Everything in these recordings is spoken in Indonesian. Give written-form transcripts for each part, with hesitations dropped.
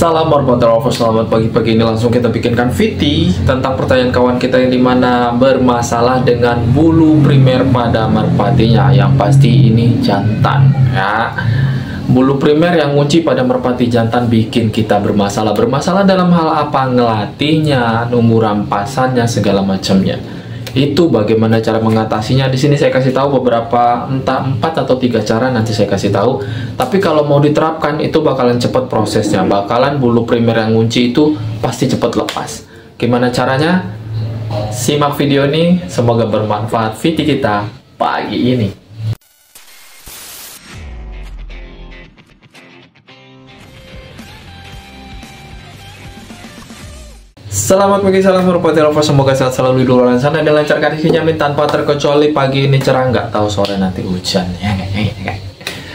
Salam warahmatullahi wabarakatuh. Selamat pagi-pagi ini langsung kita bikinkan VT tentang pertanyaan kawan kita yang dimana bermasalah dengan bulu primer pada merpatinya. Yang pasti ini jantan ya. Bulu primer yang ngunci pada merpati jantan bikin kita bermasalah. Bermasalah dalam hal apa? Ngelatihnya, nunggu rampasannya, segala macamnya. Itu bagaimana cara mengatasinya. Di sini saya kasih tahu beberapa, entah 4 atau 3 cara, nanti saya kasih tahu. Tapi kalau mau diterapkan itu bakalan cepat prosesnya, bakalan bulu primer yang ngunci itu pasti cepat lepas. Gimana caranya? Simak video ini, semoga bermanfaat VT kita pagi ini. Selamat pagi, salam warahmatullahi wabarakatuh. Semoga sehat selalu di luar sana dan lancarkan isinya tanpa terkecuali. Pagi ini cerah, nggak tahu sore nanti hujan ya.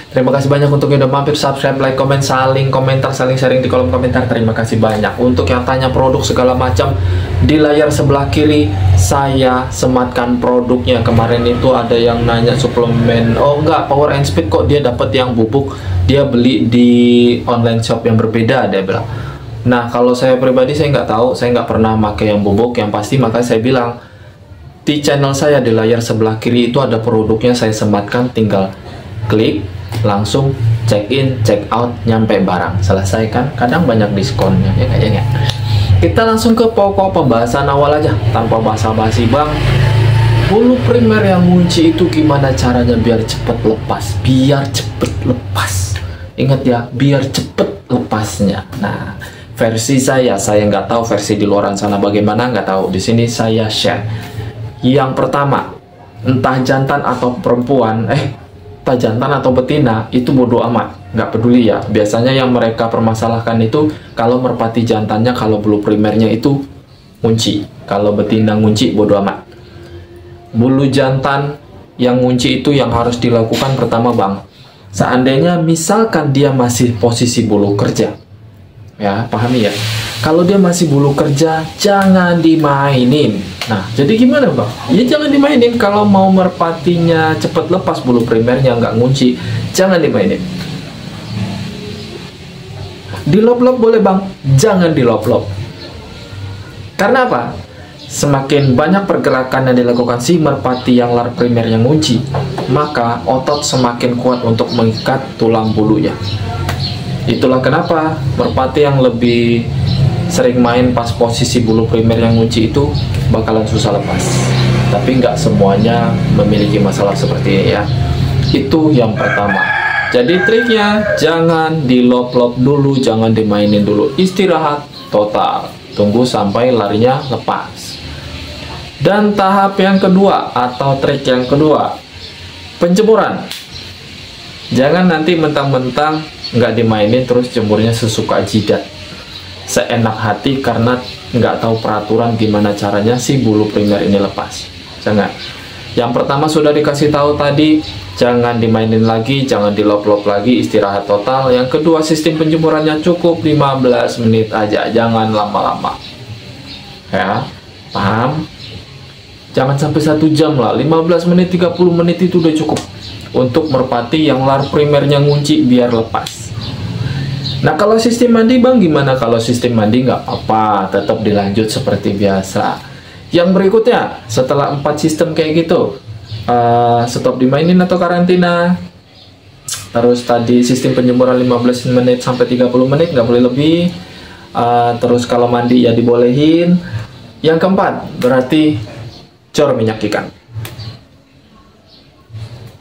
Terima kasih banyak untuk yang udah mampir, subscribe, like, komen, saling komentar, saling sharing di kolom komentar. Terima kasih banyak. Untuk yang tanya produk segala macam, di layar sebelah kiri saya sematkan produknya. Kemarin itu ada yang nanya suplemen, oh enggak, Power and Speed kok dia dapat yang bubuk, dia beli di online shop yang berbeda, dia bilang. Nah, kalau saya pribadi saya nggak tahu, saya nggak pernah pakai yang bubuk. Yang pasti maka saya bilang di channel saya di layar sebelah kiri itu ada produknya, saya sematkan, tinggal klik langsung check in, check out, nyampe barang selesai kan. Kadang banyak diskonnya ya kayaknya. Kita langsung ke pokok pembahasan awal aja tanpa basa-basi bang. Bulu primer yang ngunci itu gimana caranya biar cepet lepas? Biar cepet lepas. Ingat ya, biar cepet lepasnya. Nah, versi saya nggak tahu versi di luaran sana bagaimana, nggak tahu. Di sini saya share. Yang pertama, entah jantan atau perempuan, entah jantan atau betina, itu bodoh amat, nggak peduli ya. Biasanya yang mereka permasalahkan itu kalau merpati jantannya, kalau bulu primernya itu ngunci, kalau betina ngunci, bodoh amat. Bulu jantan yang ngunci itu yang harus dilakukan pertama bang. Seandainya misalkan dia masih posisi bulu kerja, ya pahami ya, kalau dia masih bulu kerja jangan dimainin. Nah jadi gimana bang? Ya jangan dimainin. Kalau mau merpatinya cepat lepas bulu primernya nggak ngunci, jangan dimainin. Dilop-lop boleh bang, jangan dilop-lop. Karena apa? Semakin banyak pergerakan yang dilakukan si merpati yang lar primer yang ngunci, maka otot semakin kuat untuk mengikat tulang bulunya. Itulah kenapa merpati yang lebih sering main pas posisi bulu primer yang ngunci itu bakalan susah lepas. Tapi nggak semuanya memiliki masalah seperti ini ya. Itu yang pertama. Jadi triknya jangan dilop-lop dulu, jangan dimainin dulu. Istirahat total. Tunggu sampai larinya lepas. Dan tahap yang kedua atau trik yang kedua, penjemuran. Jangan nanti mentang-mentang nggak dimainin terus jemurnya sesuka jidat, seenak hati karena nggak tahu peraturan gimana caranya si bulu primer ini lepas. Jangan. Yang pertama sudah dikasih tahu tadi, jangan dimainin lagi, jangan dilop-lop lagi, istirahat total. Yang kedua, sistem penjemurannya cukup 15 menit aja, jangan lama-lama. Ya, paham? Jangan sampai 1 jam lah, 15 menit, 30 menit itu udah cukup untuk merpati yang lar primernya ngunci biar lepas. Nah kalau sistem mandi bang gimana? Kalau sistem mandi nggak apa-apa, tetap dilanjut seperti biasa. Yang berikutnya setelah 4 sistem kayak gitu, stop dimainin atau karantina. Terus tadi sistem penjemuran 15 menit sampai 30 menit, nggak boleh lebih. Terus kalau mandi ya dibolehin. Yang keempat berarti jor minyak ikan.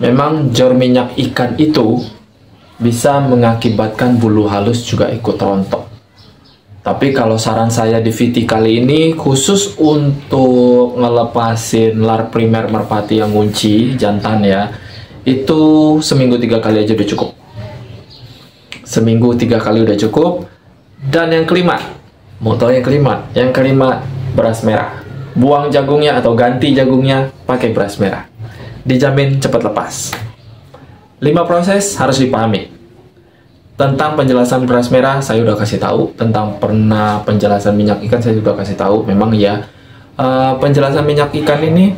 Memang jor minyak ikan itu bisa mengakibatkan bulu halus juga ikut rontok. Tapi kalau saran saya di VT kali ini khusus untuk ngelepasin lar primer merpati yang ngunci jantan ya, itu seminggu 3 kali aja udah cukup. Seminggu 3 kali udah cukup. Dan yang kelima, mau tahu yang kelima? Yang kelima, beras merah. Buang jagungnya atau ganti jagungnya pakai beras merah. Dijamin cepat lepas. 5 proses harus dipahami. Tentang penjelasan beras merah saya udah kasih tahu. Tentang pernah penjelasan minyak ikan saya juga kasih tahu. Memang ya, penjelasan minyak ikan ini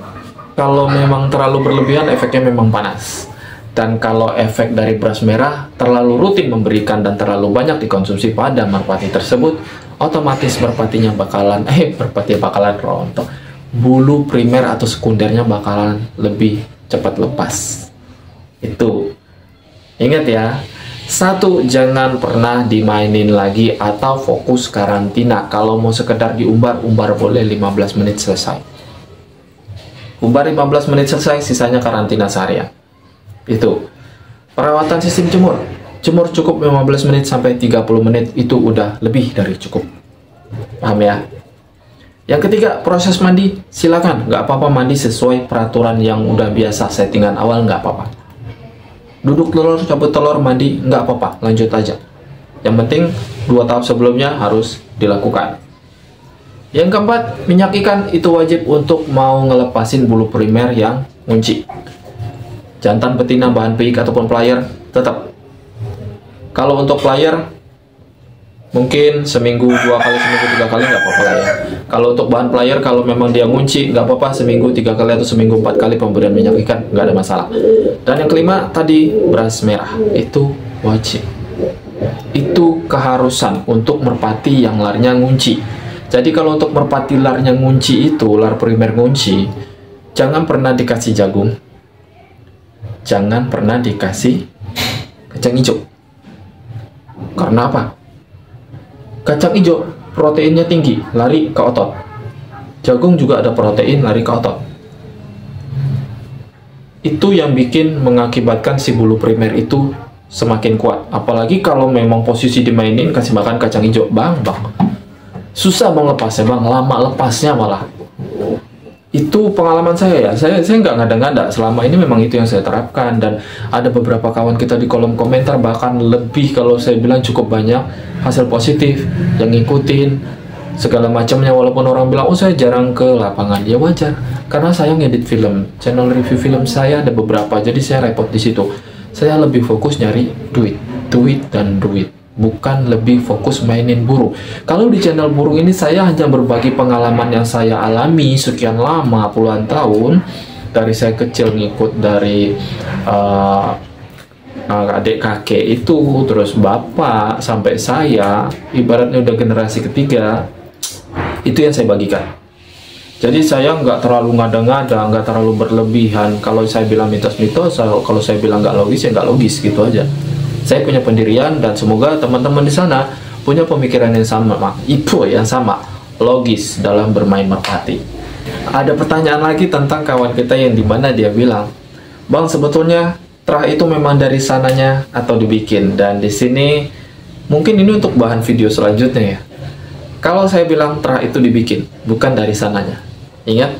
kalau memang terlalu berlebihan efeknya memang panas. Dan kalau efek dari beras merah terlalu rutin memberikan dan terlalu banyak dikonsumsi pada merpati tersebut, otomatis merpati bakalan rontok. Bulu primer atau sekundernya bakalan lebih cepat lepas. Itu. Ingat ya. 1. Jangan pernah dimainin lagi atau fokus karantina. Kalau mau sekedar diumbar, umbar boleh 15 menit selesai. Umbar 15 menit selesai, sisanya karantina seharian. Itu. Perawatan sistem jemur. Jemur cukup 15 menit sampai 30 menit, itu udah lebih dari cukup. Paham ya? Yang ketiga, proses mandi. Silakan, nggak apa-apa mandi sesuai peraturan yang udah biasa, settingan awal nggak apa-apa. Duduk telur, cabut telur, mandi, nggak apa-apa, lanjut aja. Yang penting 2 tahap sebelumnya harus dilakukan. Yang keempat, minyak ikan itu wajib untuk mau ngelepasin bulu primer yang ngunci. Jantan, betina, bahan piik ataupun plier tetap. Kalau untuk plier mungkin seminggu 2 kali, seminggu 3 kali nggak apa-apa lah ya. Kalau untuk bahan plier, kalau memang dia ngunci nggak apa-apa, seminggu 3 kali atau seminggu 4 kali pemberian minyak ikan, nggak ada masalah. Dan yang kelima tadi, beras merah itu wajib. Itu keharusan untuk merpati yang larnya ngunci. Jadi kalau untuk merpati larnya ngunci itu, lar primer ngunci, jangan pernah dikasih jagung, jangan pernah dikasih kacang hijau. Karena apa? Kacang hijau proteinnya tinggi, lari ke otot. Jagung juga ada protein, lari ke otot. Itu yang bikin mengakibatkan si bulu primer itu semakin kuat. Apalagi kalau memang posisi dimainin kasih makan kacang hijau, bang, susah bang lepasnya bang, lama lepasnya malah. Itu pengalaman saya ya, saya nggak ngada-ngada, selama ini memang itu yang saya terapkan. Dan ada beberapa kawan kita di kolom komentar, bahkan lebih kalau saya bilang cukup banyak hasil positif yang ngikutin segala macamnya. Walaupun orang bilang, oh saya jarang ke lapangan, ya wajar, karena saya ngedit film, channel review film saya ada beberapa, jadi saya repot di situ. Saya lebih fokus nyari duit dan duit, bukan lebih fokus mainin burung. Kalau di channel burung ini saya hanya berbagi pengalaman yang saya alami sekian lama, puluhan tahun. Dari saya kecil ngikut dari adik kakek itu, terus bapak, sampai saya, ibaratnya udah generasi ketiga. Itu yang saya bagikan. Jadi saya nggak terlalu ngada-ngada, nggak terlalu berlebihan. Kalau saya bilang mitos-mitos, kalau saya bilang nggak logis, ya nggak logis, gitu aja. Saya punya pendirian, dan semoga teman-teman di sana punya pemikiran yang sama, yang sama, logis dalam bermain merpati. Ada pertanyaan lagi tentang kawan kita yang dimana dia bilang, bang, sebetulnya terah itu memang dari sananya atau dibikin? Dan di sini mungkin ini untuk bahan video selanjutnya ya. Kalau saya bilang terah itu dibikin, bukan dari sananya. Ingat,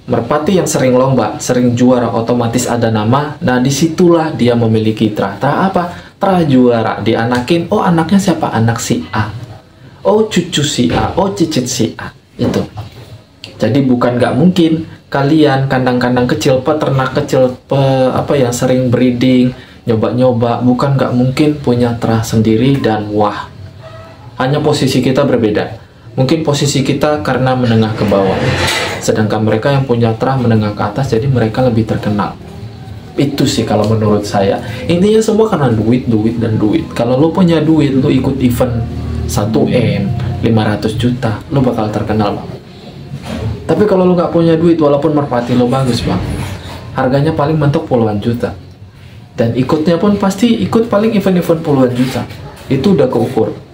merpati yang sering lomba, sering juara, otomatis ada nama. Nah, disitulah dia memiliki terah. Terah apa? Terah juara. Dianakin, oh anaknya siapa? Anak si A. Oh cucu si A. Oh cicit si A. Itu. Jadi bukan nggak mungkin kalian kandang-kandang kecil, peternak kecil, yang sering breeding, nyoba-nyoba, bukan nggak mungkin punya terah sendiri dan wah. Hanya posisi kita berbeda. Mungkin posisi kita karena menengah ke bawah, sedangkan mereka yang punya terah menengah ke atas, jadi mereka lebih terkenal. Itu sih kalau menurut saya. Intinya semua karena duit dan duit. Kalau lo punya duit, lo ikut event 1M, 500 juta, lo bakal terkenal bang. Tapi kalau lo nggak punya duit, walaupun merpati lo bagus bang, harganya paling mentok puluhan juta. Dan ikutnya pun pasti ikut paling event-event puluhan juta. Itu udah keukur.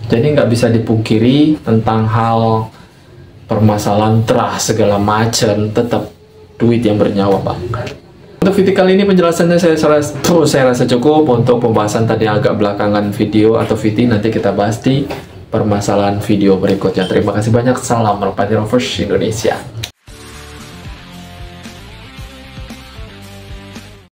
Jadi nggak bisa dipungkiri tentang hal permasalahan terah segala macam, tetap duit yang bernyawa bang. Untuk video kali ini penjelasannya saya rasa cukup. Untuk pembahasan tadi agak belakangan video atau VT, nanti kita bahas di permasalahan video berikutnya. Terima kasih banyak. Salam Merpati Lovers Indonesia.